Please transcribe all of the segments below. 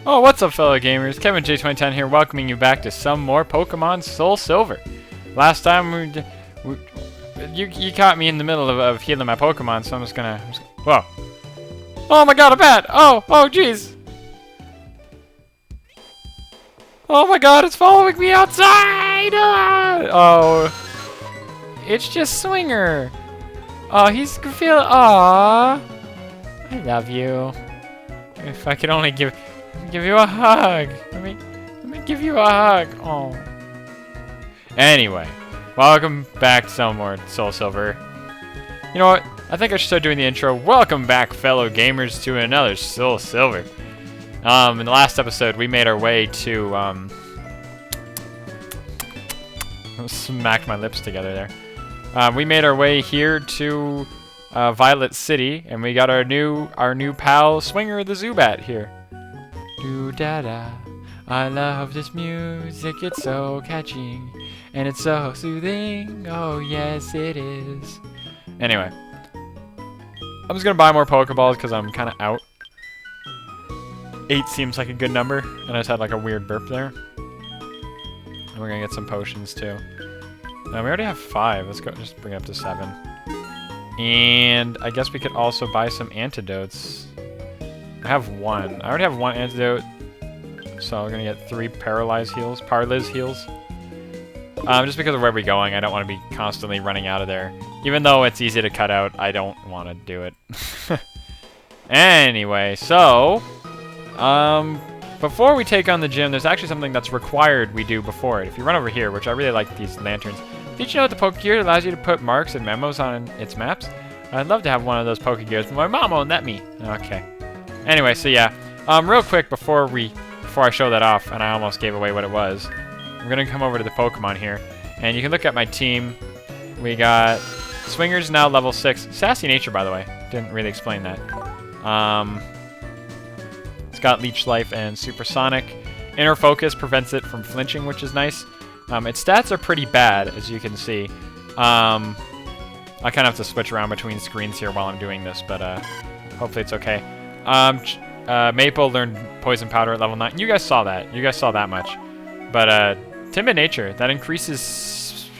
Oh, what's up, fellow gamers? Kevin J2010 here, welcoming you back to some more Pokemon SoulSilver. Last time you caught me in the middle of healing my Pokemon, so I'm just gonna. Whoa! Oh my God, a bat! Oh, jeez! Oh my God, it's following me outside! Oh, it's just Swinger. Oh, he's feel. Aww, I love you. If I could only give you a hug. Let me give you a hug. Oh. Anyway, welcome back to some more SoulSilver. You know what? I think I should start doing the intro. Welcome back, fellow gamers, to another SoulSilver. In the last episode, we made our way to smacked my lips together there. We made our way here to Violet City, and we got our new pal Swinger the Zubat here. Do da da, I love this music, it's so catchy, and it's so soothing, oh yes it is. Anyway, I'm just gonna buy more Pokeballs because I'm kind of out. 8 seems like a good number, and I just had like a weird burp there. And we're gonna get some potions too. We already have 5, let's go, just bring it up to 7. And I guess we could also buy some antidotes. I have 1. I already have 1 antidote, so we're gonna get 3 Paralyze heals, Paraliz heals. Just because of where we're going, I don't want to be constantly running out of there. Even though it's easy to cut out, I don't want to do it. Anyway, so before we take on the gym, there's actually something that's required we do before it. If you run over here, which I really like these lanterns. Did you know that the Pokegear allows you to put marks and memos on its maps? I'd love to have one of those Pokegears, but my mom won't let me. Okay. Anyway, so yeah, real quick before I show that off, and I almost gave away what it was, I'm gonna come over to the Pokemon here, and you can look at my team. We got Swinger's now level 6. Sassy Nature, by the way. Didn't really explain that. It's got Leech Life and Supersonic. Inner Focus prevents it from flinching, which is nice. Its stats are pretty bad, as you can see. I kind of have to switch around between screens here while I'm doing this, but hopefully it's okay. Maple learned Poison Powder at level 9. You guys saw that. You guys saw that much. But Timid Nature, that increases...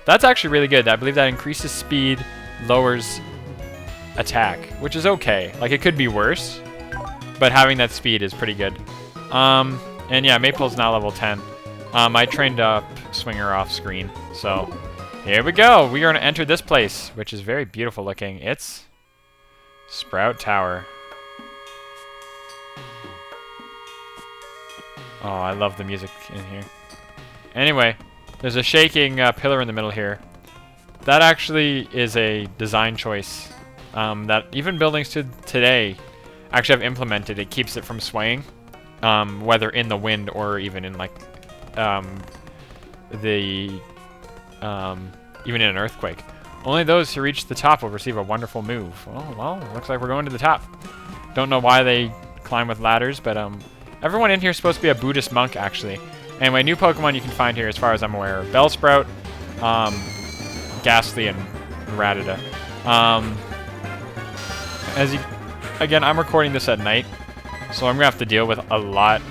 That's actually really good. I believe that increases speed, lowers attack, which is okay. Like, it could be worse, but having that speed is pretty good. And yeah, Maple's now level 10. I trained up Swinger off screen, so here we go. We are going to enter this place, which is very beautiful looking. It's Sprout Tower. Oh, I love the music in here. Anyway, there's a shaking pillar in the middle here. That actually is a design choice that even buildings today actually have implemented. It keeps it from swaying, whether in the wind or even in like even in an earthquake. Only those who reach the top will receive a wonderful move. Oh, well, looks like we're going to the top. Don't know why they climb with ladders, but everyone in here is supposed to be a Buddhist monk, actually. Anyway, new Pokemon you can find here, as far as I'm aware, Bellsprout, Ghastly, and Rattata. Again, I'm recording this at night, so I'm gonna have to deal with a lot,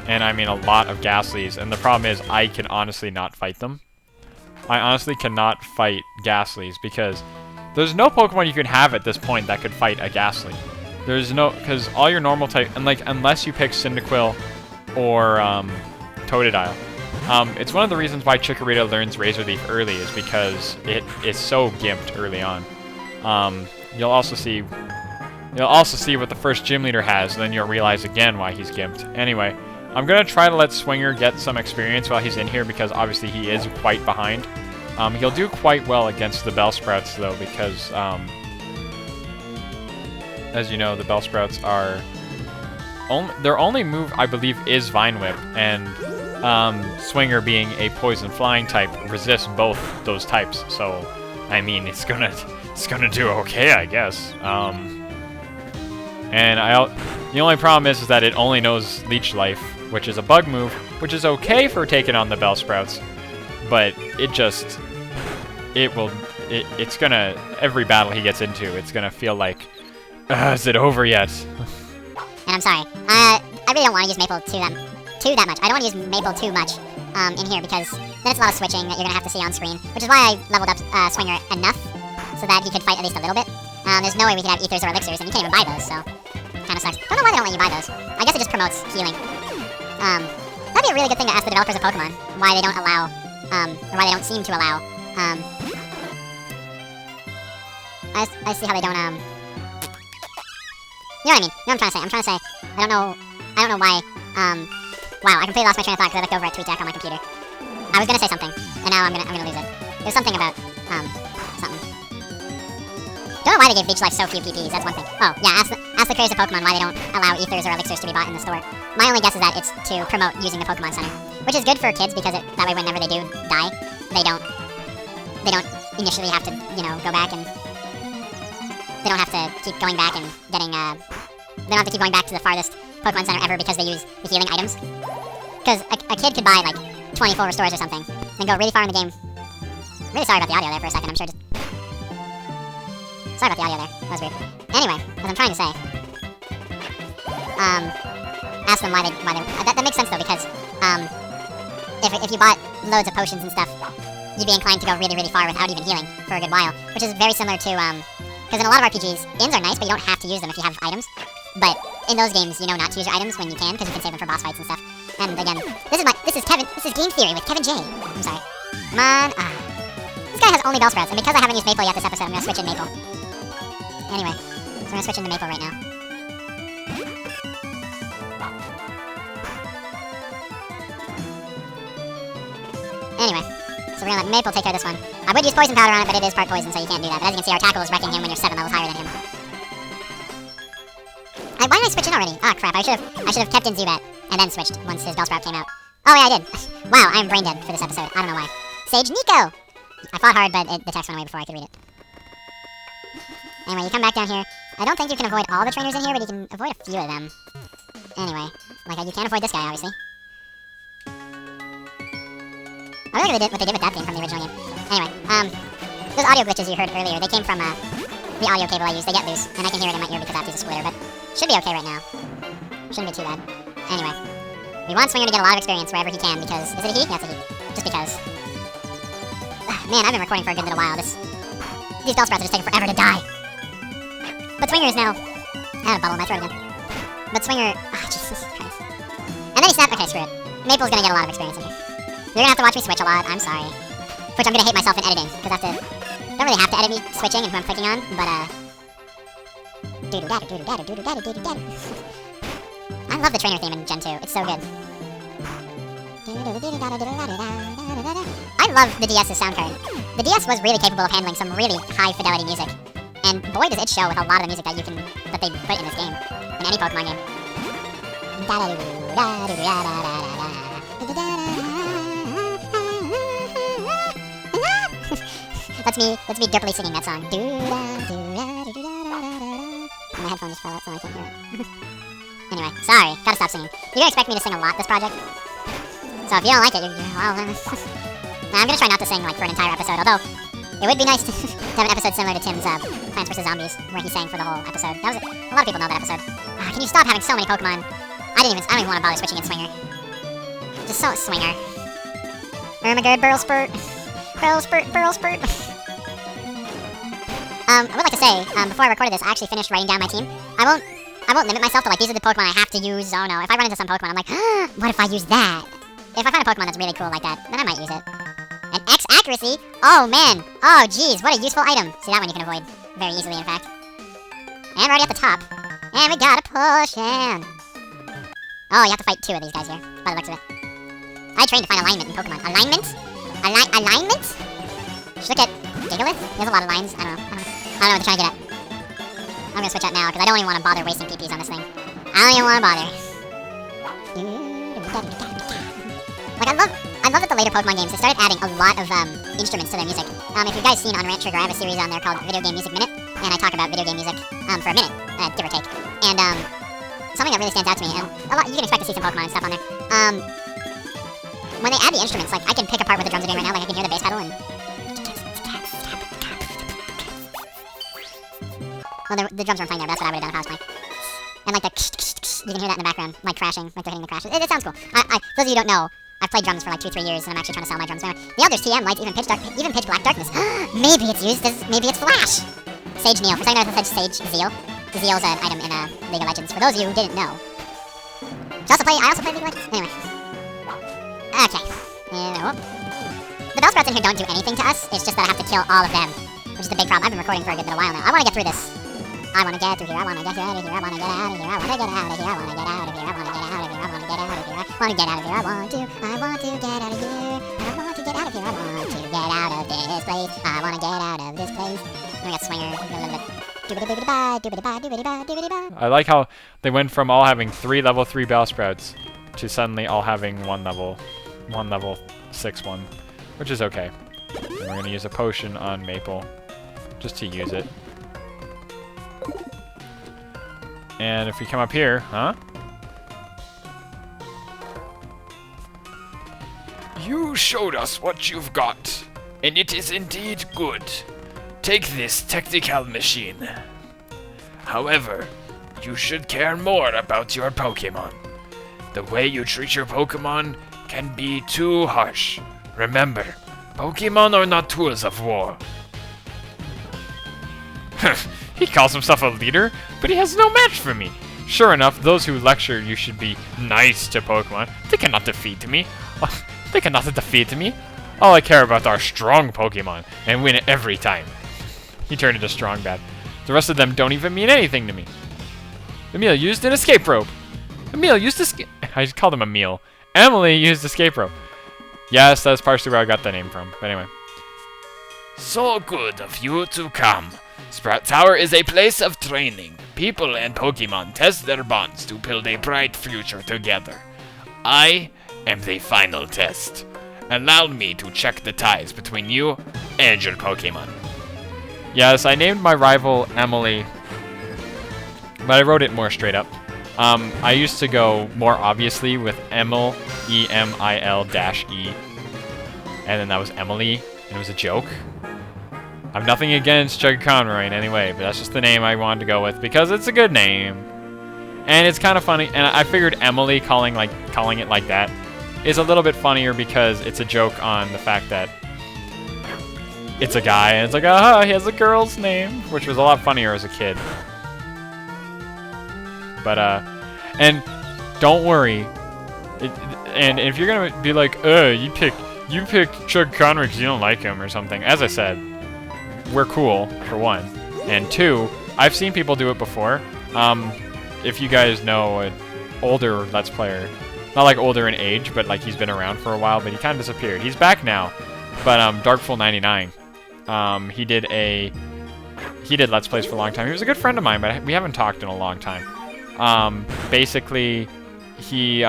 and I mean a lot of Ghastlies, and the problem is I can honestly not fight them. I honestly cannot fight Ghastlies because there's no Pokemon you can have at this point that could fight a Ghastly. There's no, because all your normal type, and like unless you pick Cyndaquil or Totodile. It's one of the reasons why Chikorita learns Razor Leaf early is because it is so gimped early on. You'll also see what the first gym leader has, and then you'll realize again why he's gimped. Anyway, I'm gonna try to let Swinger get some experience while he's in here because obviously he is quite behind. He'll do quite well against the Bellsprouts though because, as you know, the Bellsprouts are their only move, I believe, is Vine Whip, and Swinger being a Poison Flying type resists both those types. So, I mean, it's gonna do okay, I guess. And the only problem is that it only knows Leech Life, which is a bug move, which is okay for taking on the Bellsprouts, but it's gonna, every battle he gets into, it's gonna feel like, is it over yet? And I'm sorry. I really don't want to use Maple too that much. I don't want to use Maple too much in here because then it's a lot of switching that you're gonna have to see on screen. Which is why I leveled up Swinger enough so that he could fight at least a little bit. There's no way we could have ethers or elixirs, and you can't even buy those, so kind of sucks. Don't know why they don't let you buy those. I guess it just promotes healing. That'd be a really good thing to ask the developers of Pokemon why they don't allow, or why they don't seem to allow. I see how they don't. You know what I mean? You know what I'm trying to say? I'm trying to say I don't know why. Wow, I completely lost my train of thought because I looked over at TweetDeck on my computer. I was gonna say something, and now I'm gonna lose it. It was something about something. Don't know why they gave Beach Life so few PPs, that's one thing. Oh, yeah, ask the creators of Pokemon why they don't allow ethers or elixirs to be bought in the store. My only guess is that it's to promote using the Pokemon Center. Which is good for kids because that way whenever they do die, they don't initially have to, you know, go back and... They don't have to keep going back and getting, they don't have to keep going back to the farthest Pokemon Center ever because they use the healing items. Because a kid could buy, like, 20 full restores or something, then go really far in the game. Really sorry about the audio there for a second, I'm sure just... Sorry about the audio there. That was weird. Anyway, as I'm trying to say, ask them why they that makes sense though because if you bought loads of potions and stuff, you'd be inclined to go really far without even healing for a good while, which is very similar to because in a lot of RPGs, inns are nice, but you don't have to use them if you have items. But in those games, you know not to use your items when you can because you can save them for boss fights and stuff. And again, this is game theory with Kevin J. I'm sorry. Come on. This guy has only Bellsprouts, and because I haven't used Maple yet this episode, I'm gonna switch in Maple. Anyway, so we're gonna switch into Maple right now. Anyway, so we're gonna let Maple take care of this one. I would use Poison Powder on it, but it is part poison, so you can't do that. But as you can see, our tackle is wrecking him when you're 7 levels higher than him. Why did I switch in already? Ah, crap, I should have kept in Zubat, and then switched once his Bellsprout came out. Oh yeah, I did. Wow, I am brain dead for this episode. I don't know why. Sage Nico! I fought hard, but the text went away before I could read it. Anyway, you come back down here. I don't think you can avoid all the trainers in here, but you can avoid a few of them. Anyway, like, you can't avoid this guy, obviously. I really like what they did with that theme from the original game. Anyway, those audio glitches you heard earlier, they came from, the audio cable I used. They get loose, and I can hear it in my ear because I have to use a splitter, but should be okay right now. Shouldn't be too bad. Anyway, we want Swinger to get a lot of experience wherever he can, because... Is it a he? Yeah, it's a he. Just because. Man, I've been recording for a good little while. These Bellsprouts are just taking forever to die. But Swinger is now... I had a bubble, I tried again. But Swinger... Ah, Jesus Christ. And then he snapped... Okay, screw it. Maple's gonna get a lot of experience in here. You're gonna have to watch me switch a lot, I'm sorry. Which I'm gonna hate myself in editing, because I have to... Don't really have to edit me switching and who I'm clicking on, but I love the trainer theme in Gen 2, it's so good. I love the DS's sound card. The DS was really capable of handling some really high fidelity music. And boy does it show with a lot of the music that they put in this game. In any Pokemon game. That's me derpily singing that song. My headphone just fell out, so I can't hear it. Anyway, sorry, gotta stop singing. You're gonna expect me to sing a lot this project? So if you don't like it, well, I'm gonna try not to sing like for an entire episode, although it would be nice to have an episode similar to Tim's Plants vs. Zombies, where he sang for the whole episode. That was a lot of people know that episode. Can you stop having so many Pokemon? I don't even want to bother switching in Swinger. Just so Swinger. Ermagerd, Burl Spurt. Burl Spurt. I would like to say, before I recorded this, I actually finished writing down my team. I won't limit myself to like, these are the Pokemon I have to use. Oh no, if I run into some Pokemon, I'm like, what if I use that? If I find a Pokemon that's really cool like that, then I might use it. And X accuracy? Oh man! Oh geez, what a useful item! See, that one you can avoid very easily, in fact. And we're already at the top. And we got a potion! Oh, you have to fight 2 of these guys here, by the looks of it. I trained to find alignment in Pokemon. Alignment? Alignment? Just look at Gigalith. There's a lot of lines. I don't know what they're trying to get at. I'm gonna switch out now, because I don't even want to bother wasting PPs on this thing. I don't even want to bother. Like, I love that the later Pokemon games, they started adding a lot of instruments to their music. If you guys seen on Rant Trigger, I have a series on there called Video Game Music Minute, and I talk about video game music for a minute, give or take. And something that really stands out to me, and a lot, you can expect to see some Pokemon and stuff on there. When they add the instruments, like, I can pick apart what the drums are doing right now, like I can hear the bass pedal and... Well, the drums weren't playing there, but that's what I would have done if I was playing. And like the You can hear that in the background, like crashing, like they're hitting the crashes. It sounds cool. Those of you who don't know, I've played drums for like 2-3 years, and I'm actually trying to sell my drums now. The Elder's TM lights even pitch black darkness. Maybe it's used as, maybe it's Flash. Sage Neil. For second, I said Sage Zeal. The Zeal is an item in League of Legends. For those of you who didn't know. I also play League of Legends. Anyway. Okay. The Bellsprouts in here don't do anything to us. It's just that I have to kill all of them, which is the big problem. I've been recording for a good bit of while now. I want to get through this. I want to get through here. I want to get out of here. I want to get out of here. I want to get out of here. I want to get out of here. I want to get out of here. I want to get out of here. I want to get out of here. I want to get out of here. I want to get out of here. I want to get out of this place. I want to get out of this place. And we got Swinger. I like how they went from all having 3 level 3 Bellsprouts to suddenly all having one level 6 one, which is okay. And we're gonna use a potion on Maple just to use it. And if we come up here, huh? You showed us what you've got, and it is indeed good. Take this technical machine. However, you should care more about your Pokemon. The way you treat your Pokemon can be too harsh. Remember, Pokemon are not tools of war. He calls himself a leader, but he has no match for me. Sure enough, those who lecture you should be nice to Pokemon. They cannot defeat me. They cannot defeat me. All I care about are strong Pokemon, and win every time. He turned into Strong Bad. The rest of them don't even mean anything to me. Emil used an escape rope. Emil used escape... I just called him Emil. Emily used escape rope. Yes, that's partially where I got the name from. But anyway. So good of you to come. Sprout Tower is a place of training. People and Pokemon test their bonds to build a bright future together. I am the final test. Allow me to check the ties between you and your Pokemon. Yes, I named my rival Emily, but I wrote it more straight up. I used to go more obviously with Emil, E-M-I-L-E, and then that was Emily, and it was a joke. I have nothing against Chug Conroy in any way, but that's just the name I wanted to go with because it's a good name. And it's kind of funny, and I figured Emily calling it like that is a little bit funnier because it's a joke on the fact that it's a guy, and it's like, he has a girl's name, which was a lot funnier as a kid. But, and don't worry, and if you're gonna be like, you picked Chug Conroy because you don't like him or something, as I said, we're cool, for one. And two, I've seen people do it before. If you guys know an older Let's Player, not like older in age, but like he's been around for a while, but he kind of disappeared. He's back now, but Darkful99. He did Let's Plays for a long time. He was a good friend of mine, but we haven't talked in a long time. Basically he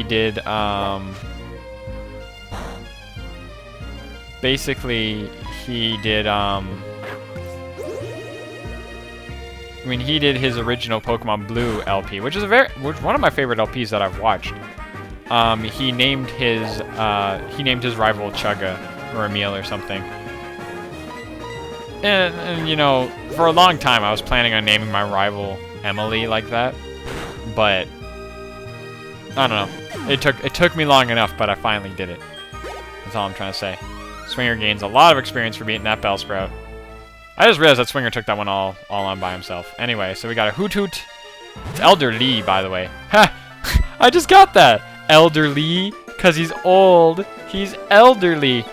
did he did his original Pokemon Blue LP, which is one of my favorite LPs that I've watched. He named his rival Chugga or Emil or something. And you know, for a long time I was planning on naming my rival Emily like that, but I don't know. It took me long enough, but I finally did it. That's all I'm trying to say. Swinger gains a lot of experience for beating that Bellsprout. I just realized that Swinger took that one all on by himself. Anyway, so we got a Hoot Hoot. It's Elder Lee, by the way. Ha! I just got that! Elderly, because he's old. He's elderly.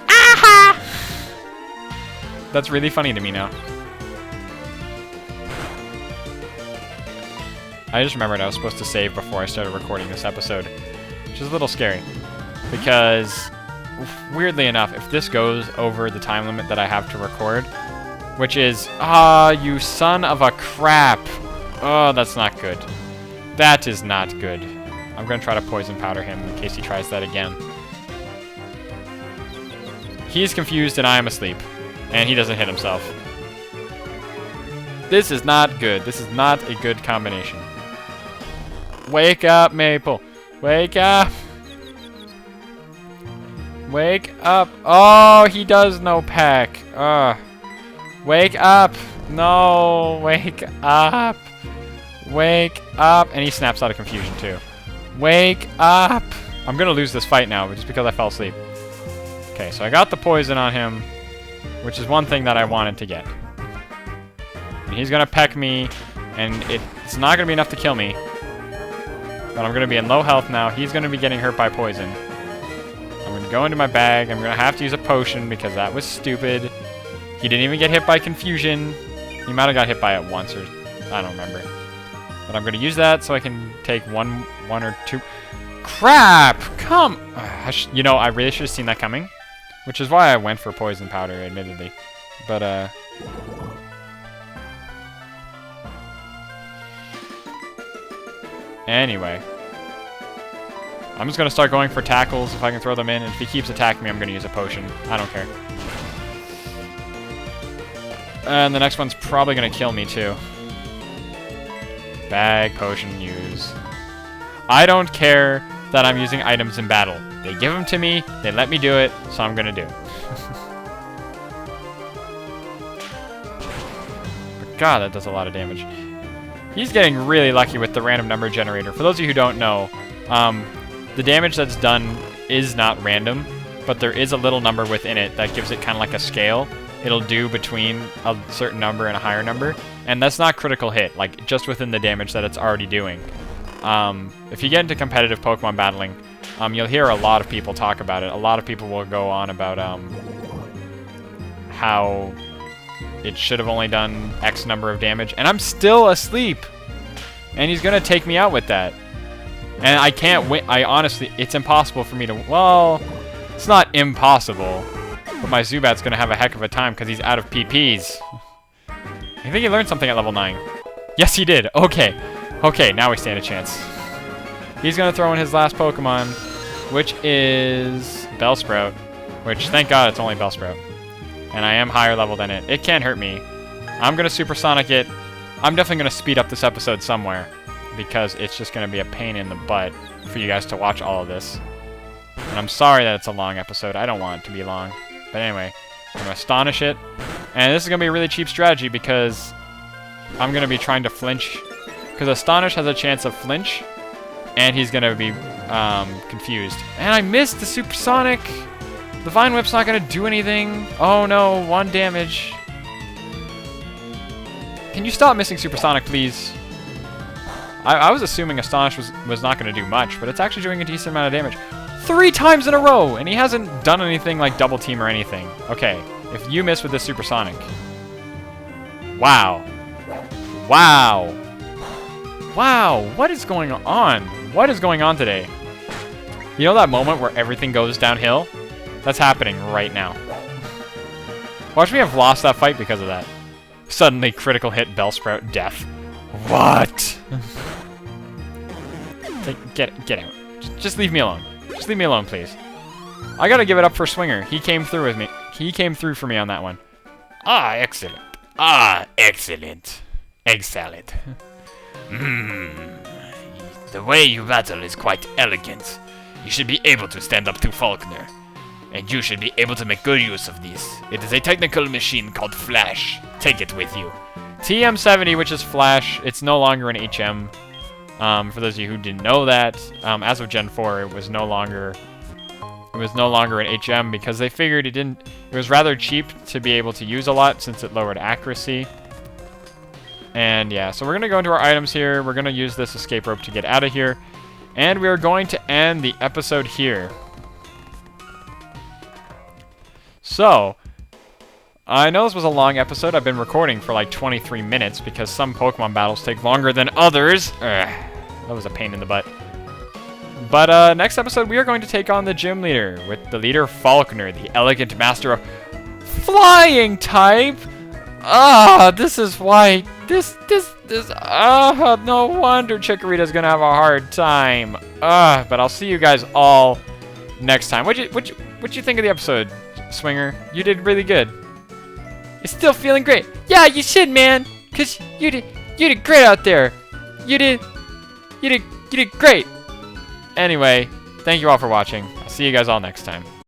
Aha! That's really funny to me now. I just remembered I was supposed to save before I started recording this episode, which is a little scary. Because, weirdly enough, if this goes over the time limit that I have to record, which is, you son of a crap. Oh, that's not good. That is not good. I'm going to try to poison powder him in case he tries that again. He's confused and I am asleep. And he doesn't hit himself. This is not good. This is not a good combination. Wake up, Maple. Wake up. Wake up. Oh, he does no pack. Wake up. No, wake up. Wake up. And he snaps out of confusion too. Wake up. I'm gonna lose this fight now, just because I fell asleep. Okay, so I got the poison on him, which is one thing that I wanted to get. And he's gonna peck me, and it's not gonna be enough to kill me. But I'm gonna be in low health now. He's gonna be getting hurt by poison. I'm gonna go into my bag. I'm gonna have to use a potion because that was stupid. He didn't even get hit by confusion. He might have got hit by it once, or I don't remember. But I'm gonna use that so I can take one or two. Crap! Come! You know, I really should have seen that coming. Which is why I went for poison powder, admittedly. But, anyway. I'm just gonna start going for tackles if I can throw them in. And if he keeps attacking me, I'm gonna use a potion. I don't care. And the next one's probably gonna kill me, too. Bag, potion, use. I don't care that I'm using items in battle. They give them to me, they let me do it, so I'm gonna do it. But God, that does a lot of damage. He's getting really lucky with the random number generator. For those of you who don't know, the damage that's done is not random, but there is a little number within it that gives it kind of like a scale. It'll do between a certain number and a higher number, and that's not critical hit, like just within the damage that it's already doing. If you get into competitive Pokemon battling, you'll hear a lot of people talk about it. A lot of people will go on about how it should have only done X number of damage, and I'm still asleep! And he's gonna take me out with that. And I can't win. I honestly, it's impossible for me to, well, it's not impossible, but my Zubat's gonna have a heck of a time because he's out of PPs. I think he learned something at level 9. Yes, he did. Okay. Okay, now we stand a chance. He's gonna throw in his last Pokemon, which is Bellsprout. Which, thank God, it's only Bellsprout. And I am higher level than it. It can't hurt me. I'm gonna Supersonic it. I'm definitely gonna speed up this episode somewhere, because it's just gonna be a pain in the butt for you guys to watch all of this. And I'm sorry that it's a long episode. I don't want it to be long. But anyway, I'm gonna Astonish it. And this is gonna be a really cheap strategy because I'm gonna be trying to flinch. Because Astonish has a chance of flinch, and he's gonna be confused. And I missed the Supersonic! The Vine Whip's not gonna do anything. Oh no, 1 damage. Can you stop missing Supersonic, please? I was assuming Astonish was not gonna do much, but it's actually doing a decent amount of damage. 3 times in a row! And he hasn't done anything like Double Team or anything. Okay, if you miss with this Supersonic. Wow. Wow. Wow, what is going on? What is going on today? You know that moment where everything goes downhill? That's happening right now. Watch me have lost that fight because of that. Suddenly, critical hit, Bellsprout, death. What? Get out. Just leave me alone. Just leave me alone, please. I gotta give it up for Swinger. He came through with me. He came through for me on that one. Ah, excellent. Ah, excellent. Excellent. The way you battle is quite elegant. You should be able to stand up to Faulkner. And you should be able to make good use of this. It is a technical machine called Flash. Take it with you. TM70, which is Flash, it's no longer an HM. For those of you who didn't know that, as of Gen 4, it was no longer an HM because they figured it was rather cheap to be able to use a lot since it lowered accuracy. And yeah, so we're going to go into our items here. We're going to use this escape rope to get out of here. And we are going to end the episode here. So, I know this was a long episode. I've been recording for like 23 minutes because some Pokemon battles take longer than others. That was a pain in the butt. But next episode, we are going to take on the gym leader with the leader Faulkner, the elegant master of flying type. This is why no wonder Chikorita's gonna have a hard time. But I'll see you guys all next time. What'd you think of the episode, Swinger? You did really good. You're still feeling great. Yeah, you should, man. Cause you did great out there. You did great. Anyway, thank you all for watching. I'll see you guys all next time.